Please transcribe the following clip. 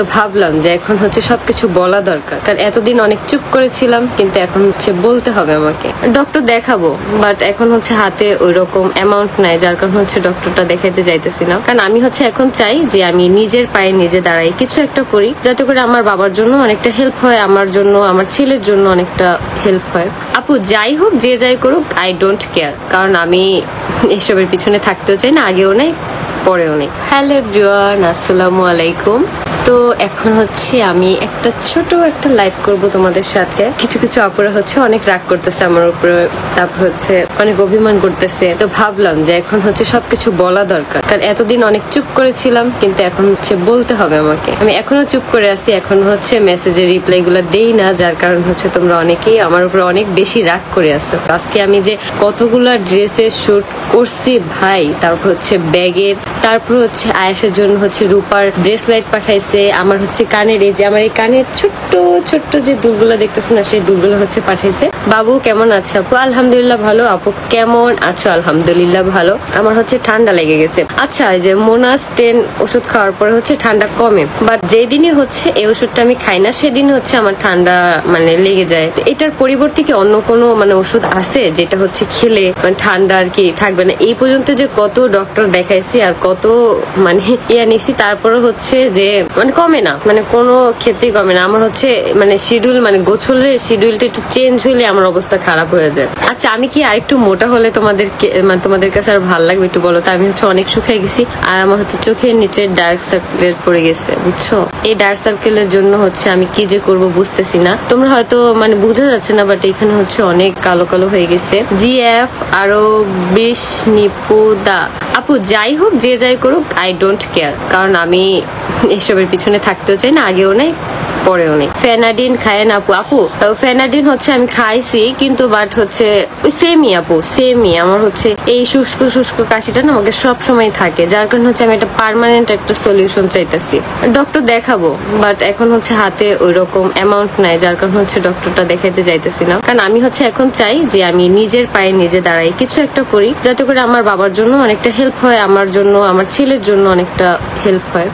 তো ভাবলাম যে এখন হচ্ছে সবকিছু বলা দরকার, কারণ এতদিন অনেক চুপ করেছিলাম, কিন্তু এখন হচ্ছে বলতে হবে আমাকে। ডক্টর দেখাবো, বাট এখন হচ্ছে হাতে ওই রকম অ্যামাউন্ট নাই, যার কারণে হচ্ছে ডক্টরটা দেখাইতে যাইতেছি না। কারণ আমি হচ্ছে এখন চাই যে আমি নিজের পায়ে নিজে দাঁড়াই, কিছু একটা করি যাতে করে আমার বাবার জন্য অনেকটা হেল্প হয়, আমার জন্য, আমার ছেলের জন্য অনেকটা হেল্প হয়। আপু যাই হোক, যে যাই করুক, আই ডোন্ট কেয়ার, কারণ আমি এসবের পিছনে থাকতেও চাই না, আগেও নেই পরেও নেই। হ্যালো এভরিওয়ান, আসসালামু আলাইকুম। তো এখন হচ্ছে আমি ছোট একটা লাইভ করব তোমাদের সাথে। কিছু কিছু আপুরা হচ্ছে অনেক রাগ করতেছে আমার উপরে, তারপর হচ্ছে অনেক অভিমান করতেছে। তো ভাবলাম যে এখন হচ্ছে সবকিছু বলা দরকার, কারণ এতদিন অনেক চুপ করেছিলাম, কিন্তু এখন হচ্ছে বলতে হবে আমাকে। আমি এখনো চুপ করে আছি, এখন হচ্ছে মেসেজের রিপ্লাই গুলা দেই না, যার কারণ হচ্ছে তোমরা অনেকেই আমার উপরে অনেক বেশি রাগ করে আছো। আজকে আমি যে কতগুলা ড্রেসের শুট করছি ভাই, তারপর হচ্ছে ব্যাগের, তারপর হচ্ছে আয়েশের জন্য হচ্ছে রূপার ব্রেসলাইট পাঠাইছে, আমার হচ্ছে কানের, এই যে আমার এই কানের ছোট্ট ছোট্ট যে দুলগুলো দেখতেছো না, সেই দুলগুলো হচ্ছে পাঠাইছে। বাবু কেমন আছে? আপু আলহামদুলিল্লাহ ভালো। আপু কেমন আছো? আলহামদুলিল্লাহ ভালো। আমার হচ্ছে ঠান্ডা লেগে গেছে। আচ্ছা, এই যে মোনাস 10 ওষুধ খাওয়ার পরে হচ্ছে ঠান্ডা কমে, বাট যেদিনই হচ্ছে এই ওষুধটা আমি খাই না, সেদিন হচ্ছে আমার ঠান্ডা মানে লেগে যায়। এটার পরিবর্তে কি অন্য কোনো মানে ওষুধ আছে যেটা হচ্ছে খেলে মানে ঠান্ডা আর কি থাকবে না? এই পর্যন্ত যে কত ডক্টর দেখাইছি আর কত মানে নিছি, তারপরে হচ্ছে যে মানে কমে না, মানে কোনো ক্ষেত্রেই কমে না। আমার হচ্ছে মানে শিডিউল, মানে গোছলের শিডিউলটা একটু চেঞ্জ হইলে আমার অবস্থা খারাপ হয়ে যায়। আচ্ছা, আমি কি আরেকটু মোটা হলে তোমাদের কাছে আর ভালো লাগবে একটু বলো তো? আমি হচ্ছে অনেক শুকিয়ে গেছি, আর আমার হচ্ছে চোখের নিচে ডার্ক সার্কেল পড়ে গেছে, বুঝছো? এই ডার্ক সার্কেলের জন্য হচ্ছে আমি কি যে করব বুঝতেছি না। তোমরা হয়তো মানে বোঝা যাচ্ছে না, বাট এখানে হচ্ছে অনেক কালো কালো হয়ে গেছে। জিএফ আরো 20 নিপুদা। আপু যাই হোক, যে যাই করুক, আই ডোন্ট কেয়ার, কারণ আমি এসবের পিছনে থাকতেও চাই না, আগেও নেই পরেও নেই। ফেনাডিন খায় না আপু? আপু ফেনাডিন হচ্ছে আমি খাইছি, কিন্তু বাট হচ্ছে ওই সেমই আপু, সেমই। আমার হচ্ছে এই শুষ্ক শুষ্ক কাশিটা না আমাকে সব সময় থাকে, যার কারণে হচ্ছে আমি একটা পার্মানেন্ট একটা সলিউশন চাইতেছি। ডক্টর দেখাবো, বাট এখন হচ্ছে হাতে ওই রকম অ্যামাউন্ট নাই, যার কারণে হচ্ছে ডক্টরটা দেখাইতে যাইতেছি না। কারণ আমি হচ্ছে এখন চাই যে আমি নিজের পায়ে নিজে দাঁড়াই, কিছু একটা করি যাতে করে আমার বাবার জন্য অনেকটা হেল্প হয়, আমার জন্য, আমার ছেলের জন্য অনেকটা হেল্প হয়।